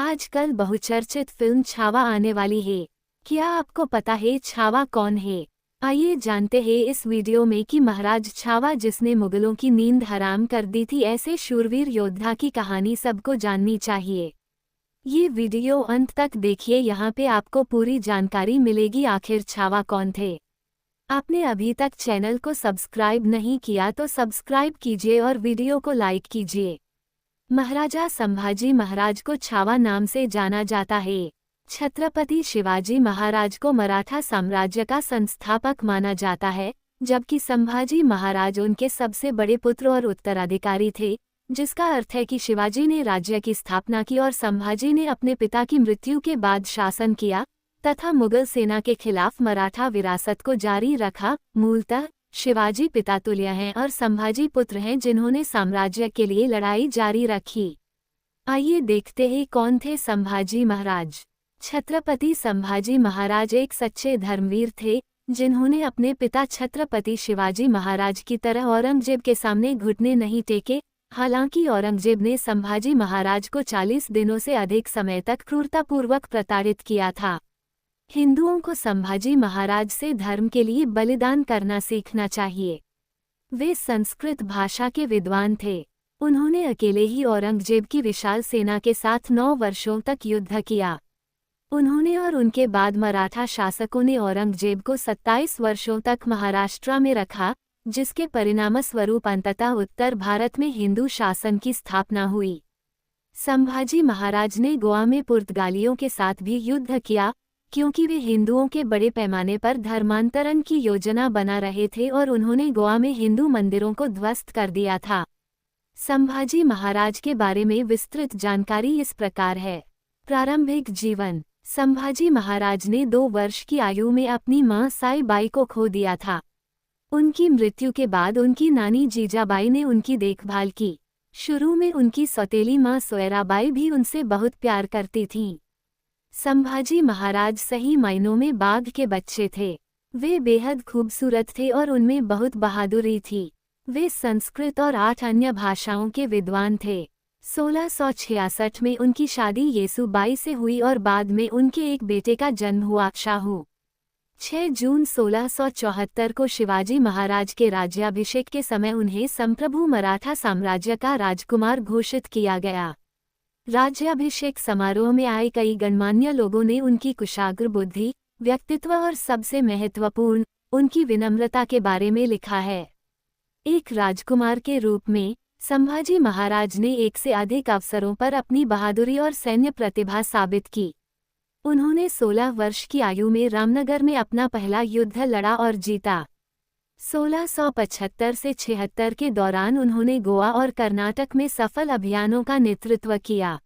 आजकल बहुचर्चित फिल्म छावा आने वाली है। क्या आपको पता है छावा कौन है? आइए जानते हैं इस वीडियो में कि महाराज छावा जिसने मुगलों की नींद हराम कर दी थी, ऐसे शूरवीर योद्धा की कहानी सबको जाननी चाहिए। ये वीडियो अंत तक देखिए, यहाँ पे आपको पूरी जानकारी मिलेगी आखिर छावा कौन थे। आपने अभी तक चैनल को सब्सक्राइब नहीं किया तो सब्सक्राइब कीजिए और वीडियो को लाइक कीजिए। महाराजा संभाजी महाराज को छावा नाम से जाना जाता है। छत्रपति शिवाजी महाराज को मराठा साम्राज्य का संस्थापक माना जाता है, जबकि संभाजी महाराज उनके सबसे बड़े पुत्र और उत्तराधिकारी थे, जिसका अर्थ है कि शिवाजी ने राज्य की स्थापना की और संभाजी ने अपने पिता की मृत्यु के बाद शासन किया तथा मुगल सेना के खिलाफ मराठा विरासत को जारी रखा। मूलतः शिवाजी पिता तुल्य हैं और संभाजी पुत्र हैं, जिन्होंने साम्राज्य के लिए लड़ाई जारी रखी। आइए देखते हैं कौन थे संभाजी महाराज। छत्रपति संभाजी महाराज एक सच्चे धर्मवीर थे, जिन्होंने अपने पिता छत्रपति शिवाजी महाराज की तरह औरंगजेब के सामने घुटने नहीं टेके। हालांकि औरंगजेब ने संभाजी महाराज को 40 दिनों से अधिक समय तक क्रूरतापूर्वक प्रताड़ित किया था। हिंदुओं को संभाजी महाराज से धर्म के लिए बलिदान करना सीखना चाहिए। वे संस्कृत भाषा के विद्वान थे। उन्होंने अकेले ही औरंगजेब की विशाल सेना के साथ 9 वर्षों तक युद्ध किया। उन्होंने और उनके बाद मराठा शासकों ने औरंगजेब को 27 वर्षों तक महाराष्ट्र में रखा, जिसके परिणामस्वरूप अंततः उत्तर भारत में हिंदू शासन की स्थापना हुई। संभाजी महाराज ने गोवा में पुर्तगालियों के साथ भी युद्ध किया, क्योंकि वे हिंदुओं के बड़े पैमाने पर धर्मांतरण की योजना बना रहे थे और उन्होंने गोवा में हिंदू मंदिरों को ध्वस्त कर दिया था। संभाजी महाराज के बारे में विस्तृत जानकारी इस प्रकार है। प्रारंभिक जीवन। संभाजी महाराज ने 2 वर्ष की आयु में अपनी मां साईबाई को खो दिया था। उनकी मृत्यु के बाद उनकी नानी जीजाबाई ने उनकी देखभाल की। शुरू में उनकी सौतेली मां सोयराबाई भी उनसे बहुत प्यार करती थीं। संभाजी महाराज सही मायनों में बाघ के बच्चे थे। वे बेहद खूबसूरत थे और उनमें बहुत बहादुरी थी। वे संस्कृत और 8 अन्य भाषाओं के विद्वान थे। 1666 में उनकी शादी येसुबाई से हुई और बाद में उनके एक बेटे का जन्म हुआ, शाहू। 6 जून 1674 को शिवाजी महाराज के राज्याभिषेक के समय उन्हें संप्रभु मराठा साम्राज्य का राजकुमार घोषित किया गया। राज्याभिषेक समारोह में आए कई गणमान्य लोगों ने उनकी कुशाग्र बुद्धि, व्यक्तित्व और सबसे महत्वपूर्ण, उनकी विनम्रता के बारे में लिखा है। एक राजकुमार के रूप में संभाजी महाराज ने 1 से अधिक अवसरों पर अपनी बहादुरी और सैन्य प्रतिभा साबित की। उन्होंने 16 वर्ष की आयु में रामनगर में अपना पहला युद्ध लड़ा और जीता। 1675 से 76 के दौरान उन्होंने गोवा और कर्नाटक में सफल अभियानों का नेतृत्व किया।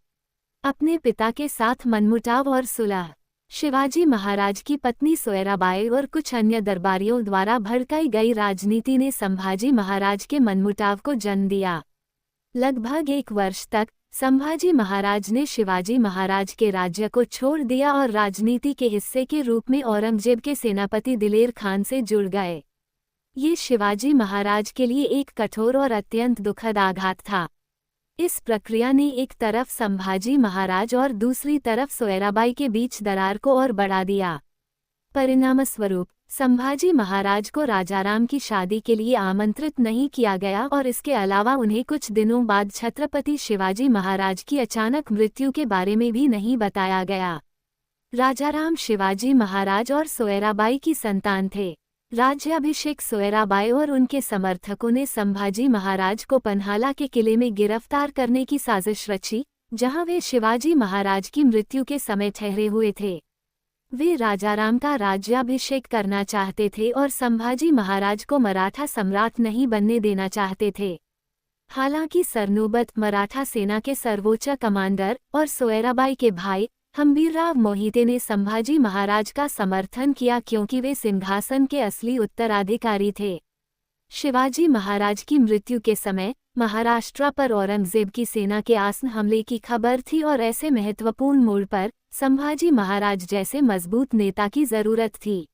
अपने पिता के साथ मनमुटाव और सुलह। शिवाजी महाराज की पत्नी सोयराबाई और कुछ अन्य दरबारियों द्वारा भड़काई गई राजनीति ने संभाजी महाराज के मनमुटाव को जन्म दिया। लगभग 1 वर्ष तक संभाजी महाराज ने शिवाजी महाराज के राज्य को छोड़ दिया और राजनीति के हिस्से के रूप में औरंगजेब के सेनापति दिलेर खान से जुड़ गए। ये शिवाजी महाराज के लिए एक कठोर और अत्यंत दुखद आघात था। इस प्रक्रिया ने एक तरफ संभाजी महाराज और दूसरी तरफ सोयराबाई के बीच दरार को और बढ़ा दिया। परिणामस्वरूप संभाजी महाराज को राजाराम की शादी के लिए आमंत्रित नहीं किया गया और इसके अलावा उन्हें कुछ दिनों बाद छत्रपति शिवाजी महाराज की अचानक मृत्यु के बारे में भी नहीं बताया गया। राजाराम शिवाजी महाराज और सोयराबाई की संतान थे। राज्याभिषेक सोयराबाई और उनके समर्थकों ने संभाजी महाराज को पन्हाला के किले में गिरफ्तार करने की साजिश रची, जहां वे शिवाजी महाराज की मृत्यु के समय ठहरे हुए थे। वे राजाराम का राज्याभिषेक करना चाहते थे और संभाजी महाराज को मराठा सम्राट नहीं बनने देना चाहते थे। हालांकि सरनोबत मराठा सेना के सर्वोच्च कमांडर और सोयराबाई के भाई हंबीरराव मोहिते ने संभाजी महाराज का समर्थन किया, क्योंकि वे सिंहासन के असली उत्तराधिकारी थे। शिवाजी महाराज की मृत्यु के समय महाराष्ट्र पर औरंगजेब की सेना के आसन हमले की खबर थी और ऐसे महत्वपूर्ण मोड़ पर संभाजी महाराज जैसे मजबूत नेता की जरूरत थी।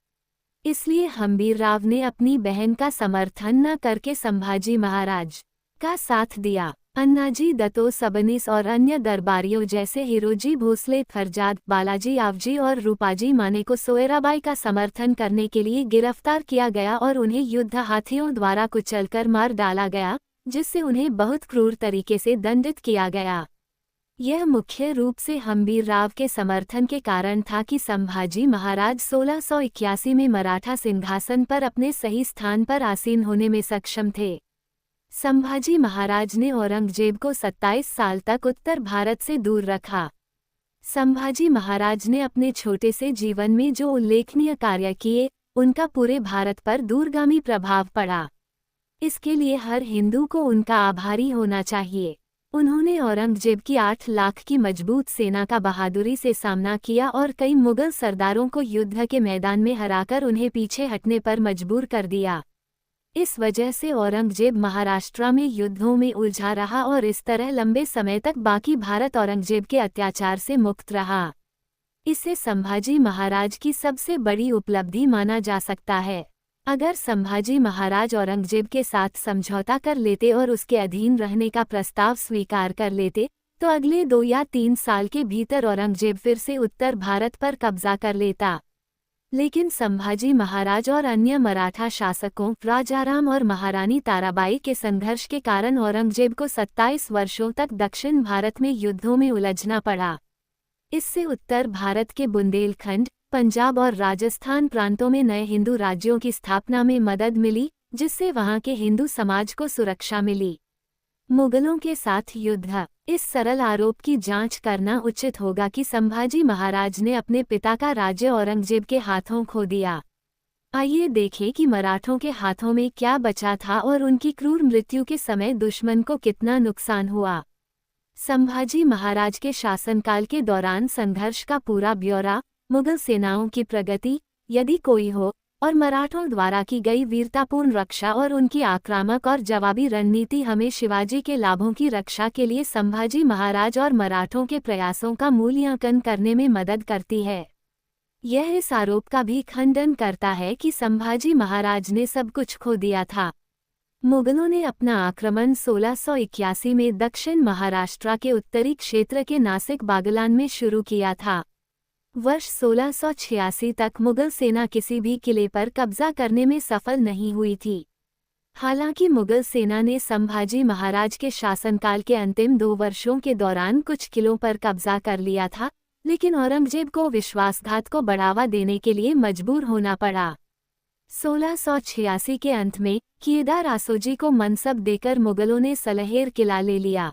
इसलिए हंबीरराव ने अपनी बहन का समर्थन न करके संभाजी महाराज का साथ दिया। अन्नाजी दत्तो सबनीस और अन्य दरबारियों जैसे हिरोजी भोसले, फरजाद, बालाजी आवजी और रूपाजी माने को सोयराबाई का समर्थन करने के लिए गिरफ्तार किया गया और उन्हें युद्ध हाथियों द्वारा कुचलकर मार डाला गया, जिससे उन्हें बहुत क्रूर तरीके से दंडित किया गया। यह मुख्य रूप से हम्बीरराव के समर्थन के कारण था कि संभाजी महाराज 1681 में मराठा सिंहासन पर अपने सही स्थान पर आसीन होने में सक्षम थे। संभाजी महाराज ने औरंगजेब को 27 साल तक उत्तर भारत से दूर रखा। संभाजी महाराज ने अपने छोटे से जीवन में जो उल्लेखनीय कार्य किए, उनका पूरे भारत पर दूरगामी प्रभाव पड़ा। इसके लिए हर हिंदू को उनका आभारी होना चाहिए। उन्होंने औरंगजेब की 8 लाख की मजबूत सेना का बहादुरी से सामना किया और कई मुगल सरदारों को युद्ध के मैदान में हराकर उन्हें पीछे हटने पर मजबूर कर दिया। इस वजह से औरंगजेब महाराष्ट्र में युद्धों में उलझा रहा और इस तरह लंबे समय तक बाकी भारत औरंगजेब के अत्याचार से मुक्त रहा। इसे संभाजी महाराज की सबसे बड़ी उपलब्धि माना जा सकता है। अगर संभाजी महाराज औरंगजेब के साथ समझौता कर लेते और उसके अधीन रहने का प्रस्ताव स्वीकार कर लेते, तो अगले 2 या 3 साल के भीतर औरंगजेब फिर से उत्तर भारत पर कब्जा कर लेता। लेकिन संभाजी महाराज और अन्य मराठा शासकों राजाराम और महारानी ताराबाई के संघर्ष के कारण औरंगजेब को 27 वर्षों तक दक्षिण भारत में युद्धों में उलझना पड़ा। इससे उत्तर भारत के बुंदेलखंड, पंजाब और राजस्थान प्रांतों में नए हिंदू राज्यों की स्थापना में मदद मिली, जिससे वहां के हिंदू समाज को सुरक्षा मिली। मुगलों के साथ युद्ध। इस सरल आरोप की जांच करना उचित होगा कि संभाजी महाराज ने अपने पिता का राज्य औरंगजेब के हाथों खो दिया। आइए देखें कि मराठों के हाथों में क्या बचा था और उनकी क्रूर मृत्यु के समय दुश्मन को कितना नुकसान हुआ। संभाजी महाराज के शासनकाल के दौरान संघर्ष का पूरा ब्यौरा, मुगल सेनाओं की प्रगति, यदि कोई हो, और मराठों द्वारा की गई वीरतापूर्ण रक्षा और उनकी आक्रामक और जवाबी रणनीति हमें शिवाजी के लाभों की रक्षा के लिए संभाजी महाराज और मराठों के प्रयासों का मूल्यांकन करने में मदद करती है। यह इस आरोप का भी खंडन करता है कि संभाजी महाराज ने सब कुछ खो दिया था। मुगलों ने अपना आक्रमण 1681 में दक्षिण महाराष्ट्र के उत्तरी क्षेत्र के नासिक बागलान में शुरू किया था। वर्ष 1686 तक मुगल सेना किसी भी किले पर कब्जा करने में सफल नहीं हुई थी। हालांकि मुगल सेना ने संभाजी महाराज के शासनकाल के अंतिम 2 वर्षों के दौरान कुछ किलों पर कब्जा कर लिया था, लेकिन औरंगजेब को विश्वासघात को बढ़ावा देने के लिए मजबूर होना पड़ा। 1686 के अंत में केदार आसोजी को मनसब देकर मुगलों ने सलहेर किला ले लिया।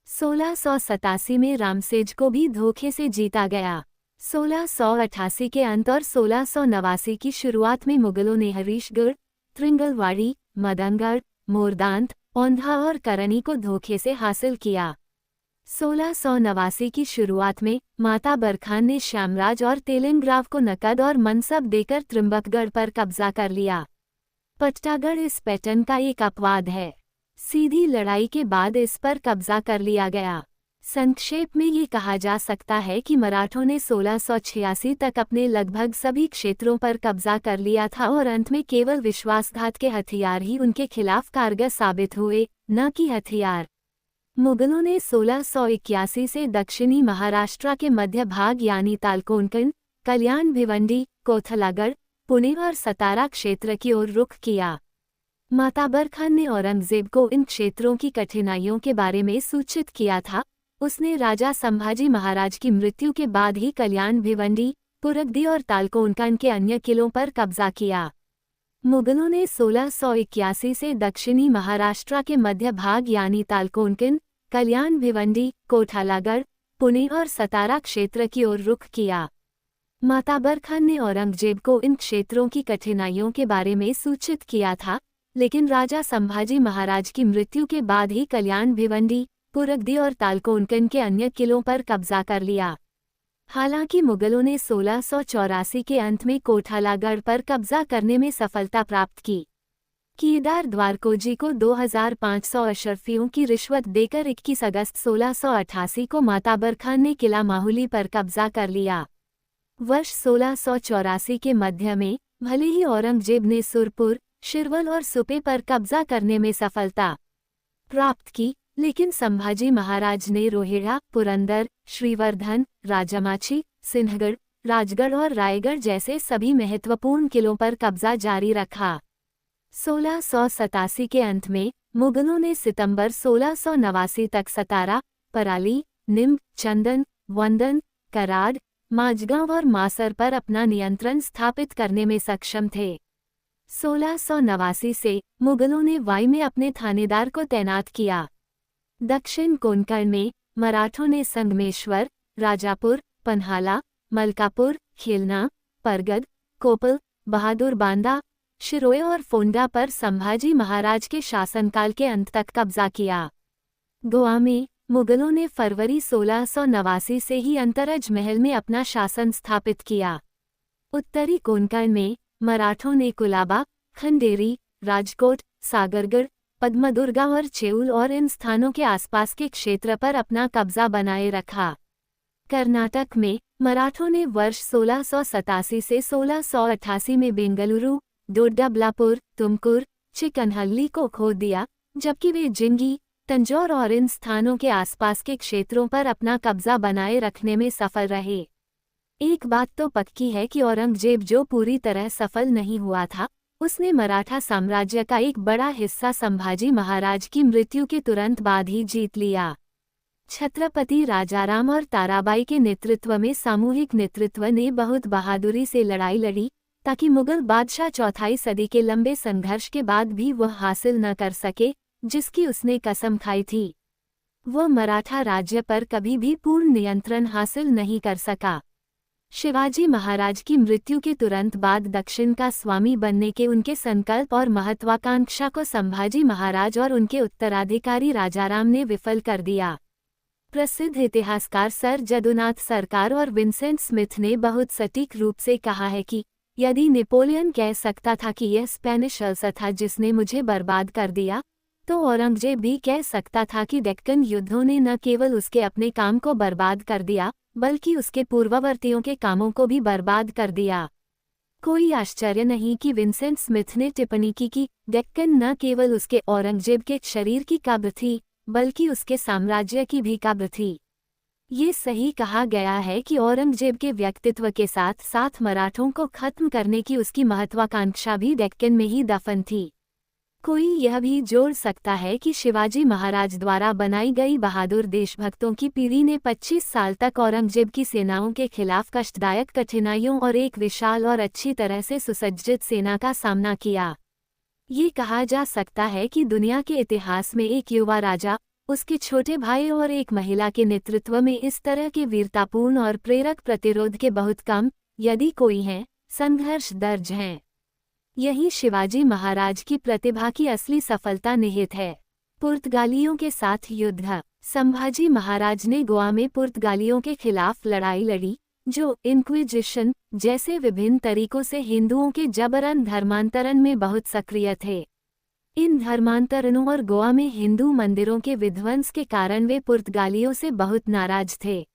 1687 में रामसेज को भी धोखे से जीता गया। 1688 के अंत और 1689 की शुरुआत में मुगलों ने हरीशगढ़, त्रिंगलवाड़ी, मदनगढ़, मोरदांत, औंधा और करनी को धोखे से हासिल किया। 1689 की शुरुआत में माता बरखान ने श्यामराज और तेलिंगराव को नकद और मनसब देकर त्रिंबकगढ़ पर कब्जा कर लिया। पट्टागढ़ इस पैटर्न का एक अपवाद है। सीधी लड़ाई के बाद इस पर कब्जा कर लिया गया। संक्षेप में ये कहा जा सकता है कि मराठों ने 1686 तक अपने लगभग सभी क्षेत्रों पर कब्जा कर लिया था और अंत में केवल विश्वासघात के हथियार ही उनके खिलाफ कारगर साबित हुए, न कि हथियार। मुगलों ने 1681 से दक्षिणी महाराष्ट्र के मध्य भाग यानी तालकोनकन, कल्याण भिवंडी, कोथलागढ़, पुणे और सतारा क्षेत्र की ओर रुख किया। माता बरखान ने औरंगजेब को इन क्षेत्रों की कठिनाइयों के बारे में सूचित किया था। उसने राजा संभाजी महाराज की मृत्यु के बाद ही कल्याण भिवंडी, पुरगदी और तालकोनकन के अन्य किलों पर कब्जा किया। मुगलों ने 1681 से दक्षिणी महाराष्ट्र के मध्य भाग यानी तालकोनकन, कल्याण भिवंडी, कोठालागढ़, पुणे और सतारा क्षेत्र की ओर रुख किया। माता बरखान ने औरंगजेब को इन क्षेत्रों की कठिनाइयों के बारे में सूचित किया था, लेकिन राजा संभाजी महाराज की मृत्यु के बाद ही कल्याण भिवंडी, पुरगदी और तालकोनकन के अन्य किलों पर कब्जा कर लिया। हालांकि मुगलों ने 1684 के अंत में कोठालागढ़ पर कब्जा करने में सफलता प्राप्त की। केदार द्वारकोजी को 2500 अशरफियों की रिश्वत देकर 21 अगस्त 1688 को माता बरखान ने किला माहुली पर कब्जा कर लिया। वर्ष 1684 के मध्य में भले ही औरंगजेब ने सुरपुर, शिरवल और सुपे पर कब्जा करने में सफलता प्राप्त की, लेकिन संभाजी महाराज ने रोहिड़ा, पुरंदर, श्रीवर्धन, राजमाची, सिंहगढ़, राजगढ़ और रायगढ़ जैसे सभी महत्वपूर्ण किलों पर कब्जा जारी रखा। 1687 के अंत में मुगलों ने सितंबर 1689 तक सतारा, पराली, निम्ब, चंदन, वंदन, कराड़, माझगांव और मासर पर अपना नियंत्रण स्थापित करने में सक्षम थे। 1689 से मुगलों ने वाई में अपने थानेदार को तैनात किया। दक्षिण कोंकण में मराठों ने संगमेश्वर, राजापुर, पन्हाला, मलकापुर, खेलना, परगद, कोपल, बहादुर बांदा, शिरोए और फोंडा पर संभाजी महाराज के शासनकाल के अंत तक कब्जा किया। गोवा में मुगलों ने फरवरी 1689 से ही अंतरज महल में अपना शासन स्थापित किया। उत्तरी कोंकण में मराठों ने कुलाबा, खंडेरी, राजकोट, सागरगढ़, पद्मदुर्गा और चेउल और इन स्थानों के आसपास के क्षेत्र पर अपना कब्जा बनाए रखा। कर्नाटक में मराठों ने वर्ष 1687 से 1688 में बेंगलुरु, डोड्डाबलापुर, तुमकुर, चिकनहल्ली को खो दिया, जबकि वे जिंगी, तंजौर और इन स्थानों के आसपास के क्षेत्रों पर अपना कब्जा बनाए रखने में सफल रहे। एक बात तो पक्की है कि औरंगजेब जो पूरी तरह सफल नहीं हुआ था, उसने मराठा साम्राज्य का एक बड़ा हिस्सा संभाजी महाराज की मृत्यु के तुरंत बाद ही जीत लिया। छत्रपति राजाराम और ताराबाई के नेतृत्व में सामूहिक नेतृत्व ने बहुत बहादुरी से लड़ाई लड़ी, ताकि मुगल बादशाह चौथाई सदी के लंबे संघर्ष के बाद भी वह हासिल न कर सके जिसकी उसने कसम खाई थी। वह मराठा राज्य पर कभी भी पूर्ण नियंत्रण हासिल नहीं कर सका। शिवाजी महाराज की मृत्यु के तुरंत बाद दक्षिण का स्वामी बनने के उनके संकल्प और महत्वाकांक्षा को संभाजी महाराज और उनके उत्तराधिकारी राजाराम ने विफल कर दिया। प्रसिद्ध इतिहासकार सर जदुनाथ सरकार और विंसेंट स्मिथ ने बहुत सटीक रूप से कहा है कि यदि नेपोलियन कह सकता था कि यह स्पेनिश अल्सर था जिसने मुझे बर्बाद कर दिया, तो औरंगजेब भी कह सकता था कि डेक्कन युद्धों ने न केवल उसके अपने काम को बर्बाद कर दिया, बल्कि उसके पूर्ववर्तियों के कामों को भी बर्बाद कर दिया। कोई आश्चर्य नहीं कि विंसेंट स्मिथ ने टिप्पणी की कि डेक्कन न केवल उसके औरंगजेब के शरीर की कब्र थी, बल्कि उसके साम्राज्य की भी कब्र थी। ये सही कहा गया है कि औरंगजेब के व्यक्तित्व के साथ साथ मराठों को खत्म करने की उसकी महत्वाकांक्षा भी डेक्कन में ही दफन थी। कोई यह भी जोड़ सकता है कि शिवाजी महाराज द्वारा बनाई गई बहादुर देशभक्तों की पीढ़ी ने 25 साल तक औरंगजेब की सेनाओं के खिलाफ कष्टदायक कठिनाइयों और एक विशाल और अच्छी तरह से सुसज्जित सेना का सामना किया। ये कहा जा सकता है कि दुनिया के इतिहास में एक युवा राजा, उसके छोटे भाई और एक महिला के नेतृत्व में इस तरह के वीरतापूर्ण और प्रेरक प्रतिरोध के बहुत कम, यदि कोई हैं, संघर्ष दर्ज हैं। यही शिवाजी महाराज की प्रतिभा की असली सफलता निहित है। पुर्तगालियों के साथ युद्ध। संभाजी महाराज ने गोवा में पुर्तगालियों के खिलाफ लड़ाई लड़ी, जो इंक्विजिशन जैसे विभिन्न तरीकों से हिंदुओं के जबरन धर्मांतरण में बहुत सक्रिय थे। इन धर्मांतरणों और गोवा में हिंदू मंदिरों के विध्वंस के कारण वे पुर्तगालियों से बहुत नाराज थे।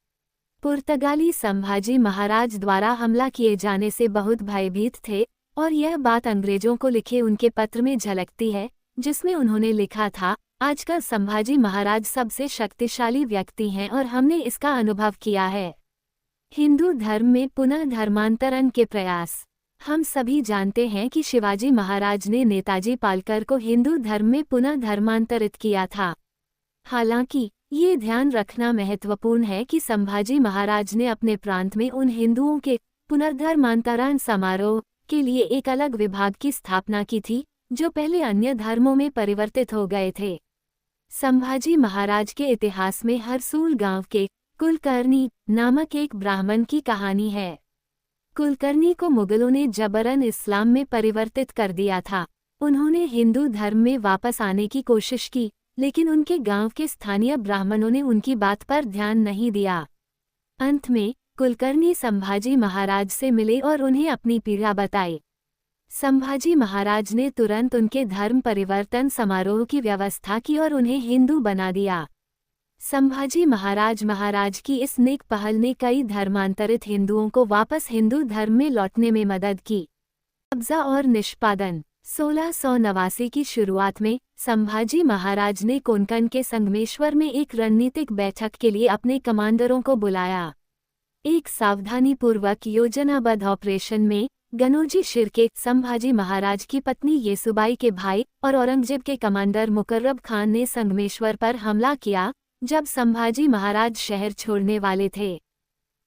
पुर्तगाली संभाजी महाराज द्वारा हमला किए जाने से बहुत भयभीत थे, और यह बात अंग्रेजों को लिखे उनके पत्र में झलकती है, जिसमें उन्होंने लिखा था, आजकल संभाजी महाराज सबसे शक्तिशाली व्यक्ति हैं और हमने इसका अनुभव किया है। हिंदू धर्म में पुनः धर्मांतरण के प्रयास। हम सभी जानते हैं कि शिवाजी महाराज ने नेताजी पालकर को हिंदू धर्म में पुनः धर्मांतरित किया था। हालांकि ये ध्यान रखना महत्वपूर्ण है कि संभाजी महाराज ने अपने प्रांत में उन हिंदुओं के पुनर्धर्मांतरण समारोह के लिए एक अलग विभाग की स्थापना की थी, जो पहले अन्य धर्मों में परिवर्तित हो गए थे। संभाजी महाराज के इतिहास में हरसूल गांव के कुलकर्णी नामक एक ब्राह्मण की कहानी है। कुलकर्णी को मुगलों ने जबरन इस्लाम में परिवर्तित कर दिया था। उन्होंने हिंदू धर्म में वापस आने की कोशिश की, लेकिन उनके गांव के स्थानीय ब्राह्मणों ने उनकी बात पर ध्यान नहीं दिया। अंत में कुलकर्णी संभाजी महाराज से मिले और उन्हें अपनी पीड़ा बताई। संभाजी महाराज ने तुरंत उनके धर्म परिवर्तन समारोह की व्यवस्था की और उन्हें हिंदू बना दिया। संभाजी महाराज की इस नेक पहल ने कई धर्मांतरित हिंदुओं को वापस हिंदू धर्म में लौटने में मदद की। कब्जा और निष्पादन। 1689 की शुरुआत में संभाजी महाराज ने कोंकण के संगमेश्वर में एक रणनीतिक बैठक के लिए अपने कमांडरों को बुलाया। एक सावधानीपूर्वक योजनाबद्ध ऑपरेशन में गनोजी शिर्के, संभाजी महाराज की पत्नी येसुबाई के भाई और औरंगजेब के कमांडर मुकर्रब खान ने संगमेश्वर पर हमला किया जब संभाजी महाराज शहर छोड़ने वाले थे।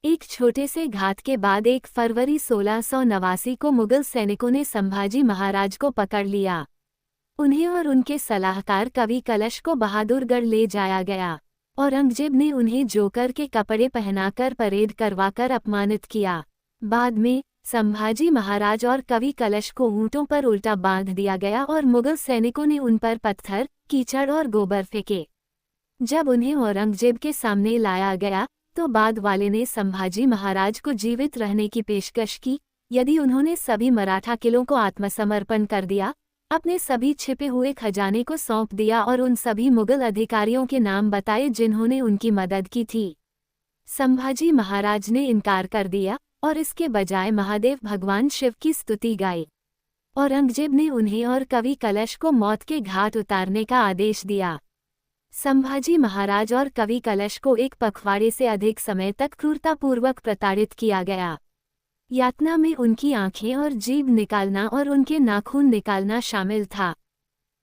एक छोटे से घात के बाद 1 फरवरी 1689 को मुगल सैनिकों ने संभाजी महाराज को पकड़ लिया। उन्हें और उनके सलाहकार कवि कलश को बहादुरगढ़ ले जाया गया। औरंगजेब ने उन्हें जोकर के कपड़े पहनाकर परेड करवाकर अपमानित किया। बाद में संभाजी महाराज और कवि कलश को ऊंटों पर उल्टा बांध दिया गया और मुगल सैनिकों ने उन पर पत्थर, कीचड़ और गोबर फेंके। जब उन्हें औरंगजेब के सामने लाया गया तो बाद वाले ने संभाजी महाराज को जीवित रहने की पेशकश की यदि उन्होंने सभी मराठा किलों को आत्मसमर्पण कर दिया, अपने सभी छिपे हुए खजाने को सौंप दिया और उन सभी मुगल अधिकारियों के नाम बताए जिन्होंने उनकी मदद की थी। संभाजी महाराज ने इनकार कर दिया और इसके बजाय महादेव भगवान शिव की स्तुति गाई। औरंगजेब ने उन्हें और कवि कलश को मौत के घाट उतारने का आदेश दिया। संभाजी महाराज और कवि कलश को 1 पखवाड़े से अधिक समय तक क्रूरतापूर्वक प्रताड़ित किया गया। यातना में उनकी आंखें और जीभ निकालना और उनके नाखून निकालना शामिल था।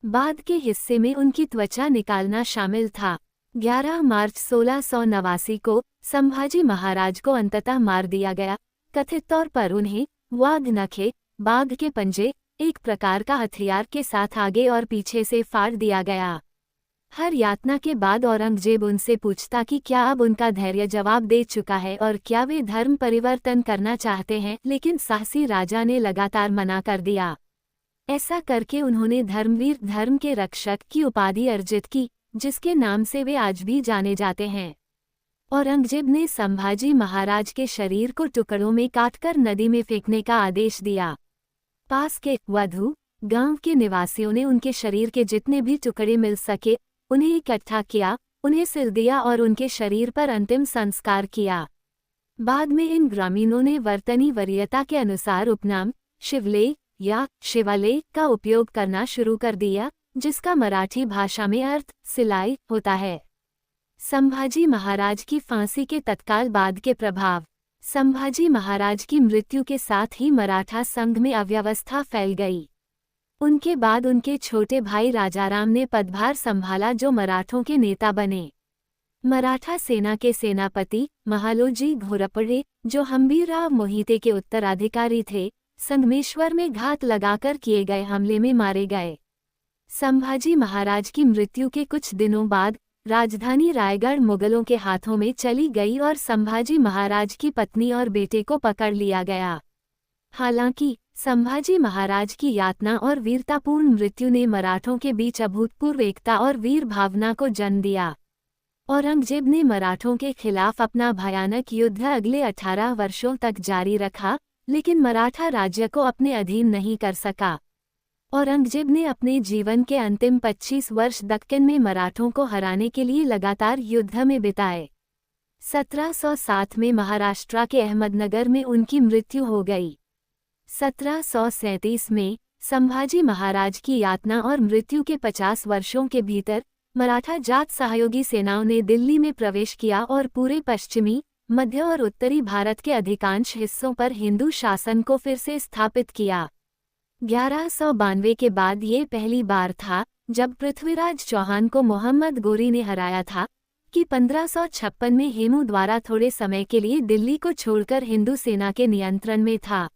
बाद के हिस्से में उनकी त्वचा निकालना शामिल था। 11 मार्च 1689 को संभाजी महाराज को अंततः मार दिया गया। कथित तौर पर उन्हें वाघ नखे, बाघ के पंजे, एक प्रकार का हथियार के साथ आगे और पीछे से फाड़ दिया गया। हर यातना के बाद औरंगजेब उनसे पूछता कि क्या अब उनका धैर्य जवाब दे चुका है और क्या वे धर्म परिवर्तन करना चाहते हैं, लेकिन साहसी राजा ने लगातार मना कर दिया। ऐसा करके उन्होंने धर्मवीर, धर्म के रक्षक की उपाधि अर्जित की, जिसके नाम से वे आज भी जाने जाते हैं। औरंगजेब ने संभाजी महाराज के शरीर को टुकड़ों में काटकर नदी में फेंकने का आदेश दिया। पास के वधु गांव के निवासियों ने उनके शरीर के जितने भी टुकड़े मिल सके उन्हें इकट्ठा किया, उन्हें सिल दिया और उनके शरीर पर अंतिम संस्कार किया। बाद में इन ग्रामीणों ने वर्तनी वरीयता के अनुसार उपनाम शिवलेख या शिवालेख का उपयोग करना शुरू कर दिया, जिसका मराठी भाषा में अर्थ सिलाई होता है। संभाजी महाराज की फांसी के तत्काल बाद के प्रभाव। संभाजी महाराज की मृत्यु के साथ ही मराठा संघ में अव्यवस्था फैल गई। उनके बाद उनके छोटे भाई राजाराम ने पदभार संभाला, जो मराठों के नेता बने। मराठा सेना के सेनापति महालोजी घोरपड़े, जो हम्बीरराव मोहिते के उत्तराधिकारी थे, संगमेश्वर में घात लगाकर किए गए हमले में मारे गए। संभाजी महाराज की मृत्यु के कुछ दिनों बाद राजधानी रायगढ़ मुगलों के हाथों में चली गई और संभाजी महाराज की पत्नी और बेटे को पकड़ लिया गया। हालांकि संभाजी महाराज की यातना और वीरतापूर्ण मृत्यु ने मराठों के बीच अभूतपूर्व एकता और वीर भावना को जन्म दिया। औरंगजेब ने मराठों के खिलाफ अपना भयानक युद्ध अगले 18 वर्षों तक जारी रखा, लेकिन मराठा राज्य को अपने अधीन नहीं कर सका। औरंगजेब ने अपने जीवन के अंतिम 25 वर्ष दक्कन में मराठों को हराने के लिए लगातार युद्ध में बिताए। 1707 में महाराष्ट्र के अहमदनगर में उनकी मृत्यु हो गई। 1737 में संभाजी महाराज की यातना और मृत्यु के 50 वर्षों के भीतर मराठा जाट सहयोगी सेनाओं ने दिल्ली में प्रवेश किया और पूरे पश्चिमी, मध्य और उत्तरी भारत के अधिकांश हिस्सों पर हिंदू शासन को फिर से स्थापित किया। 1192 के बाद ये पहली बार था जब पृथ्वीराज चौहान को मोहम्मद गोरी ने हराया था कि 1556 में हेमू द्वारा थोड़े समय के लिए दिल्ली को छोड़कर हिंदू सेना के नियंत्रण में था।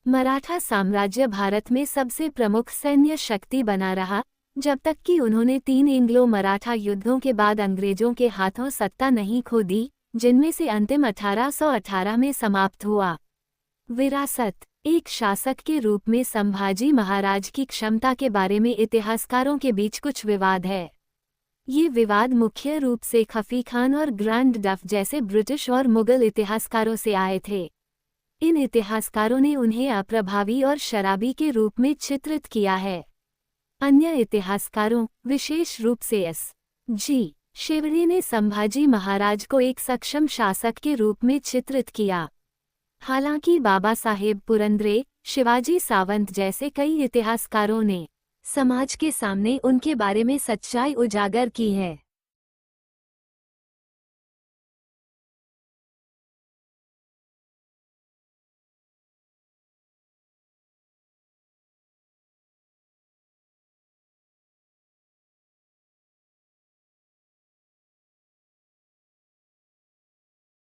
मराठा साम्राज्य भारत में सबसे प्रमुख सैन्य शक्ति बना रहा, जब तक कि उन्होंने 3 एंग्लो मराठा युद्धों के बाद अंग्रेजों के हाथों सत्ता नहीं खो दी, जिनमें से अंतिम 1818 में समाप्त हुआ। विरासत। एक शासक के रूप में संभाजी महाराज की क्षमता के बारे में इतिहासकारों के बीच कुछ विवाद है। ये विवाद मुख्य रूप से खफी खान और ग्रैंड डफ जैसे ब्रिटिश और मुगल इतिहासकारों से आए थे। इन इतिहासकारों ने उन्हें अप्रभावी और शराबी के रूप में चित्रित किया है। अन्य इतिहासकारों, विशेष रूप से एस.जी. शिवरे ने संभाजी महाराज को एक सक्षम शासक के रूप में चित्रित किया। हालांकि बाबा साहेब पुरंदरे, शिवाजी सावंत जैसे कई इतिहासकारों ने समाज के सामने उनके बारे में सच्चाई उजागर की है।